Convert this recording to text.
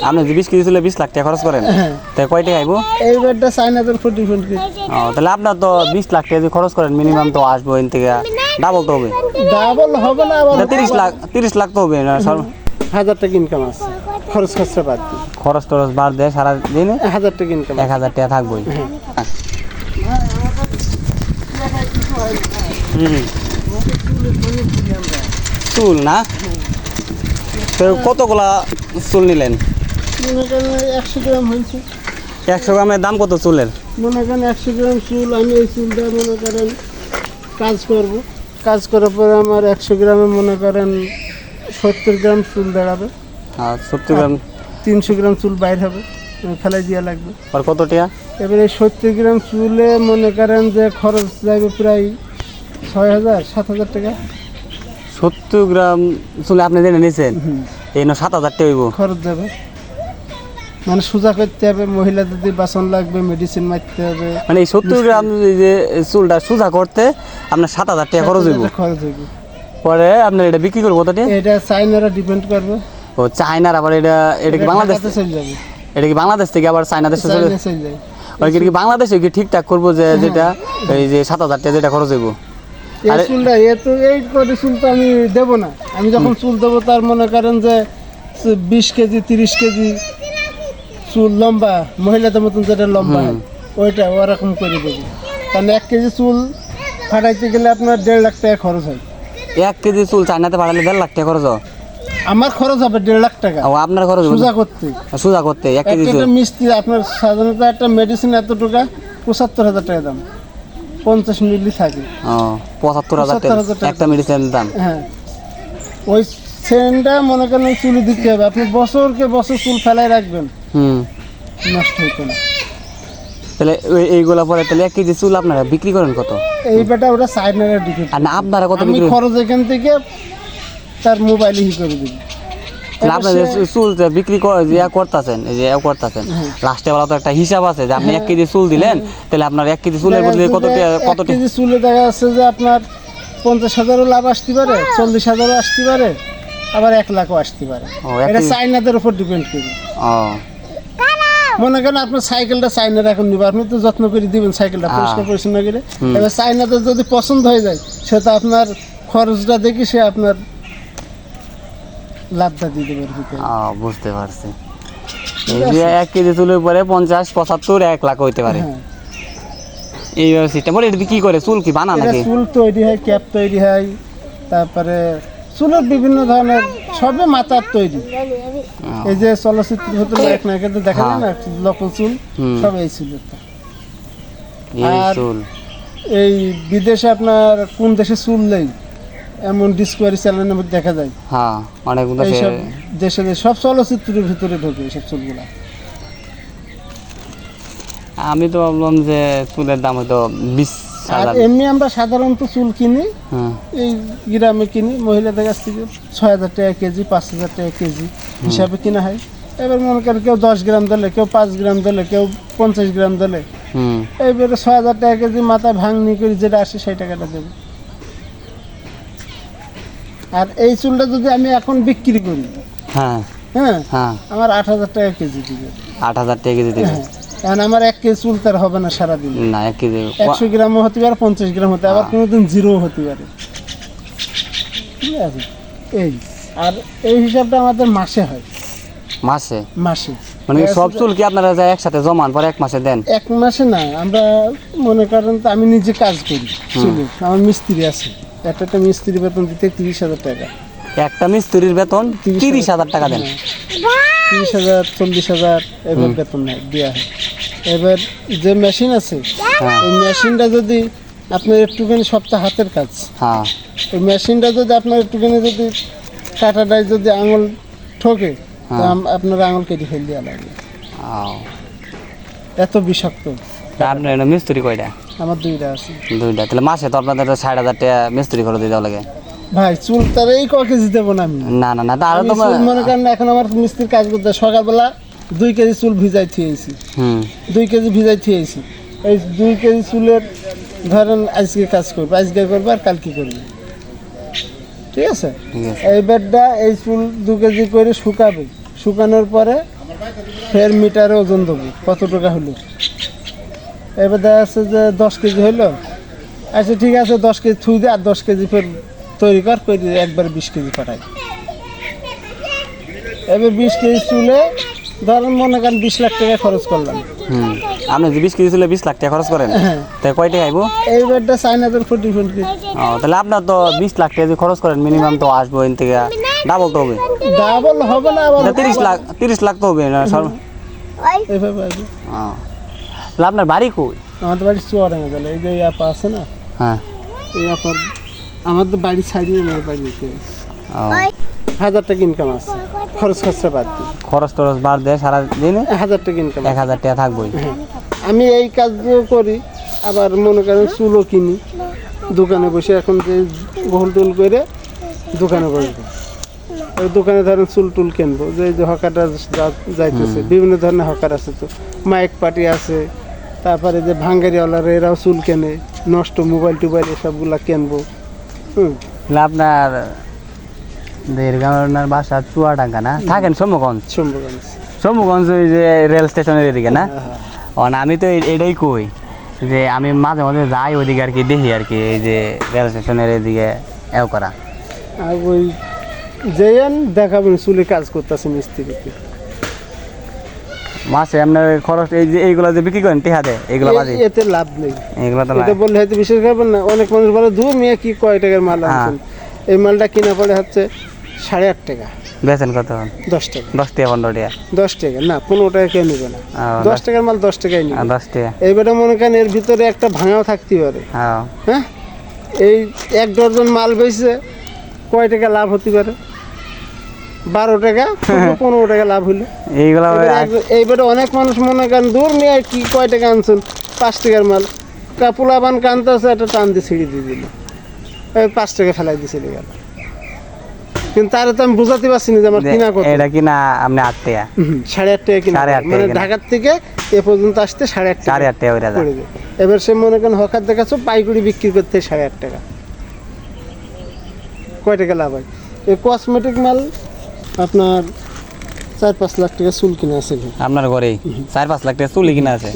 আপনি যে 20 কেজি চুলে 20 লাখ টাকা খরচ করেন তাই কয় টাকা আইবো? এই বেডটা চাইনাদের উপর ডিপেন্ড করে। তাহলে আপনার তো 20 লাখ টাকা যদি খরচ করেন মিনিমাম তো আসবো এন থেকে ডাবল তো হবে। ডাবল হবে না, আবার 30 লাখ তো হবে না। 1000 টাকা ইনকাম আছে, খরচ খরচা বাদ দিয়ে। খরচ টরচ বার দেয় সারা দিনে 1000 টাকা ইনকাম। 1000 টাকা থাকবোই। চুল না তো কতগুলা চুল নিলেন? মনে করেন 100 গ্রাম হয়েছে। 100 গ্রামের দাম কত চুলের? মনে করেন 100 গ্রাম চুল, আমি এই চুলটা মনে করেন কাজ করব, কাজ করার পরে আমার 100 গ্রামে মনে করেন 70 গ্রাম চুল দাঁড়াবে। 70 গ্রাম 300 গ্রাম চুল বাইর হবে, ফেলাই দেওয়া লাগবে। আর কত টাকা? এবারে 70 গ্রাম চুলে মনে করেন যে খরচ যাবে প্রায় 6000-7000 টাকা। 70 গ্রাম চুলে আপনি জেনে নিয়েছেন এই 7000 টাকা হইব খরচ যাবে। মানে সোজা করতে হবে, মহিলা যদি বাসন লাগবে, মেডিসিন মারতে হবে। মানে এই 70 গ্রাম যে চুলটা সোজা করতে আপনার 7000 টাকা খরচ হইব। পরে আপনার এটা বিক্রি করবো কত টাকা? এটা চাইনারা ডিপেন্ড করবে। ও চায়নার, আবার এটা কি বাংলাদেশ চলে যাবে? এটা কি বাংলাদেশ থেকে আবার চায়না দেশে চলে যায়? ওই কি বাংলাদেশে কি ঠিকঠাক করবো যে যেটা এই যে 7000 টাকা যেটা খরচ হইব? এই চুলটা এই করে চুল তো আমি দেবো না। আমি যখন চুল দেবো তার মনে করেন যে 20 কেজি 30 কেজি চুল লম্বা, মহিলাদের মতন যেটা লম্বা হয় ওইটা ওরকম করে দেবো। কারণ 1 কেজি চুল ফাটাইতে গেলে আপনার 1.5 লাখ টাকা খরচ হয়। 1 কেজি চুল চায়নাতে পাঠালে 1.5 লাখ টাকা খরচ হয়? আমার খরচ হবে 1.5 লাখ টাকা। ও আপনার খরচ সোজা করতে? সোজা করতে 1 কেজি চুল। একটা মিস্ত্রি আপনার সাধারণত একটা মেডিসিন এত টাকা 75,000 টাকা দাম, 50 মিলি থাকে। 75,000 টাকা একটা মেডিসিনের দাম। হ্যাঁ, ওই সেন্টটা মনে করেন চুলে দিতে হবে। আপনি বছরকে বছর চুল ফেলাই রাখবেন, নষ্ট হইতো না। তাহলে এইগুলা পরে তাহলে 1 কেজি চুল আপনারা বিক্রি করেন কত? এই বেটা ওটা চাইনারা ডিপেন্ড। আর না আপনারা কত আমি বিক্রি? খরচ এখান থেকে তার মোবাইলে করে দিই। আপনাদের চুল বিক্রি করতেছেন, এই যে করতেছেন লাস্টে বেলা তো একটা হিসাব আছে যে আপনি 1 কেজি চুল দিলেন, তাহলে আপনার 1 কেজি চুলের বদলে কত কেজি চুলে দেখা যাচ্ছে যে আপনার 50,000ও লাভ আসতে পারে, 40,000ও আসতে পারে, আবার 1 লাখও আসতে পারে। এটা চাইনাদের উপর ডিপেন্ড করে। মনে করেন আপনার সাইকেলটা চাইনারা এখন নিবে, আপনি তো যত্ন করে দিবেন সাইকেলটা পরিষ্কার পরিচ্ছন্ন করে। এবার চাইনাদের যদি পছন্দ হয়ে যায় সেটা আপনার খরচটা দেখি সে আপনার লাভটা দিয়ে দেবে। বুঝতে পারছি। এই যে 1 কেজি চুলের পরে 50, 75, 1 লাখ হইতে পারে। এই সিস্টেম বলে এটা কি করে? চুল কি বানা নাকি? চুল তৈরি হয়, ক্যাপ তৈরি হয়, তারপরে চুলের বিভিন্ন ধরনের সবে মাথার তৈরি। এই যে চলচ্চিত্র ভিতরে এক নায়িকাদের দেখা যায় না লোকাল চুল, সব এই চুলের। আর এই বিদেশে আপনার কোন দেশে চুল নেই এমন ডিসকভারি চ্যানেলের মধ্যে দেখা যায়। হ্যাঁ, অনেক দেশে সব চলচ্চিত্রের ভিতরে ঢোকে এইসব চুলগুলা। আমি তো ভাবলাম যে চুলের দাম হয়তো 20,000। আর এমনি আমরা সাধারণত চুল কিনি, এই গ্রামে কিনি মহিলাদের কাছ থেকে 6,000 টাকা কেজি, 5,000 টাকা কেজি হিসাবে কিনা হয়। এবার মনে করেন কেউ 10 গ্রাম দিলে, কেউ 5 গ্রাম দিলে, কেউ 50 গ্রাম দিলে, এইবারে 6,000 টাকা কেজি মাথায় ভাঙনি করে যেটা আসে সেই টাকাটা দেবে। আর এই চুলটা যদি আমি এখন বিক্রি করি, আমার 8,000 টাকা কেজি দিবে। 8,000 টাকা কেজি দিবে? কারণ আমার 1 কেজি চুল তার হবে না সারাদিন। না, 1 কেজি 100 গ্রামও হতে পারে, 50 গ্রাম হতে, আবার কোনোদিন 0 হতে পারে। ঠিক আছে? এই আর এই হিসাবটা আমাদের মাসে হয়। মাসে? মাসে। মানে সব চুল কি আপনারা যায় একসাথে জমান পরে 1 মাসে দেন? 1 মাসে না, আমরা মনে করেন তো আমি নিজে কাজ করি চুলে, আমার মিস্ত্রি আছে, একটা মিস্ত্রির বেতন দিতে 30,000 টাকা। একটা মিস্ত্রির বেতন 30,000 টাকা দেন? 30,000, 40,000 এবার বেতন দেওয়া হয়। এবার যে মেশিন আছে ওই মেশিনটা যদি আপনার একটুখানি সপ্তাহ হাতের কাজ, ওই মেশিনটা যদি আপনার একটুখানি যদি কাটাটায় যদি আঙুল ঠকে আপনার আঙুল কেটে ফেল দেওয়া লাগে, এত বিষাক্ত। আপনার মিস্ত্রি কয়টা? আমার 2টা আছে। 2টা? তাহলে মাসে তো আপনাদের 60,000 টাকা মিস্ত্রি খরচ দিতে লাগে। ভাই চুল তার এই ক কেজি দেবো না আমি? না না না, তাহলে তো মনে করেন এখন আমার মিস্ত্রির কাজ করতে সকালবেলা 2 কেজি চুল ভিজাই থিয়েছি, 2 কেজি ভিজাই থিয়েছি। এই 2 কেজি চুলের ধরেন আজকে কাজ করবে, আজকে করবে আর কালকে করবে। ঠিক আছে? এই বেডটা এই চুল 2 কেজি করে শুকাবে, শুকানোর পরে ফের মিটারে ওজন দেবো কত টাকা হলো, এবার দেখা যাচ্ছে যে 10 কেজি হইলো, আচ্ছা ঠিক আছে 10 কেজি থুই দে, আর 10 কেজি ফের তৈরি কর, করে একবার 20 কেজি পাঠাই। এবার 20 কেজি চুলে ধরেন মনে করেন 20 লাখ টাকা খরচ করলাম। আপনি যে 20 কেজি চুলে 20 লাখ টাকা খরচ করেন, হ্যাঁ, তাই কয় টাকা আইবো? এইবারটা চাইনাদের 40 কেজি। তাহলে আপনার তো 20 লাখ টাকা যদি খরচ করেন মিনিমাম তো আসবো এন থেকে ডাবল তো হবে। ডাবল হবে না, আবার 30 লাখ তো হবে না এইভাবে আসবে। তাহলে আপনার বাড়ি কই? আমাদের বাড়ি চুয়াডাঙ্গা গেলে এই যে আপা আছে না, হ্যাঁ, এই আপার আমাদের বাড়ি ছাড়িয়ে আমার বাড়ি দিতে 1000 টাকা ইনকাম আছে, খরচ খরচা বাদ দিই খরচ টরচ বার দেয় সারা দিনে 1000 টাকা ইনকাম। 1000 টাকা থাকবোই। আমি এই কাজও করি, আবার মনে করেন চুলও কিনি দোকানে বসে, এখন যে গোল টোল করে দোকানে বসবো, ওই দোকানে ধরেন চুল টুল কিনবো, যে এই যে হকারটা যাইতেছে, বিভিন্ন ধরনের হকার আছে, তো মাইক পার্টি আছে, তারপরে যে ভাঙ্গারিওয়ালারা এরাও চুল কেনে, নষ্ট মোবাইল টোবাইল এসবগুলা কিনবো। তাহলে আপনার দেড়গাঁওয়ার বাসা চুয়াডাঙ্গা না, থাকেন সম্মুখগঞ্জ? সম্ভবগঞ্জ। সম্মুখগঞ্জ ওই যে রেল স্টেশনের এদিকে না? আমি তো এটাই কই যে আমি মাঝে মাঝে যাই ওইদিকে আর কি, দেখি আর কি এই যে রেল স্টেশনের এদিকে এও করা। আর ওই যেন দেখাবেন চুলে কাজ করতেছে মিস্ত্রিতে, মাসে আপনার খরচ এই যে এইগুলো যে বিক্রি করেন টেহা দেয়, এগুলো বাদে এতে লাভ নেই। এগুলো তো এটা বললে হয়তো বিশেষ করবেন না, অনেক মানুষ বলে দু মেয়ে কি কয় টাকার মাল আনছেন, এই মালটা কিনা পড়ে হচ্ছে 8.5 টাকা, বেচেন কত? 10 টাকা। 10 টাকা 15 টাকা? 10 টাকা না, 15 টাকা কেউ নেবে না, 10 টাকার মাল 10 টাকাই নেবে। 10 টাকা এইবারে মনে করেন এর ভিতরে একটা ভাঙাও থাকতে পারে। হ্যাঁ, হ্যাঁ, এই 1 ডজন মাল বেচছে কয় টাকা লাভ হতে পারে? 12 টাকা 15 টাকা লাভ হইলো। এইগুলো এইবারে অনেক মানুষ মনে করেন দূর নিয়ে কি কয় টাকা আনছেন, 5 টাকার মাল, কাপুলাবান কানতে আছে, একটা টান দিয়ে ছিঁড়ে দিয়ে দিল, এই 5 টাকা ফেলাই দিয়ে চলে গেল। কিন্তু তারে তো আমি বুঝাতে পারছি না যে আমার কিনা কত। এটা কিনা আপনি 8 টাকা 8.5 টাকা কিনা, 8.5 মানে টাকা। ঢাকার থেকে এ পর্যন্ত আসতে 8.5 টাকা 8.5 টাকা করে পড়ে যায়। এবার সে মনে করেন হকার দেখাচ্ছ পাইকারি বিক্রি করতে 8.5 টাকা, কয় টাকা লাভ হয়? এই কসমেটিক মাল আপনার 4-5 লাখ টাকা চুল কিনা আছে আপনার ঘরেই 4-5 লাখ টাকা চুলি কিনা আছে।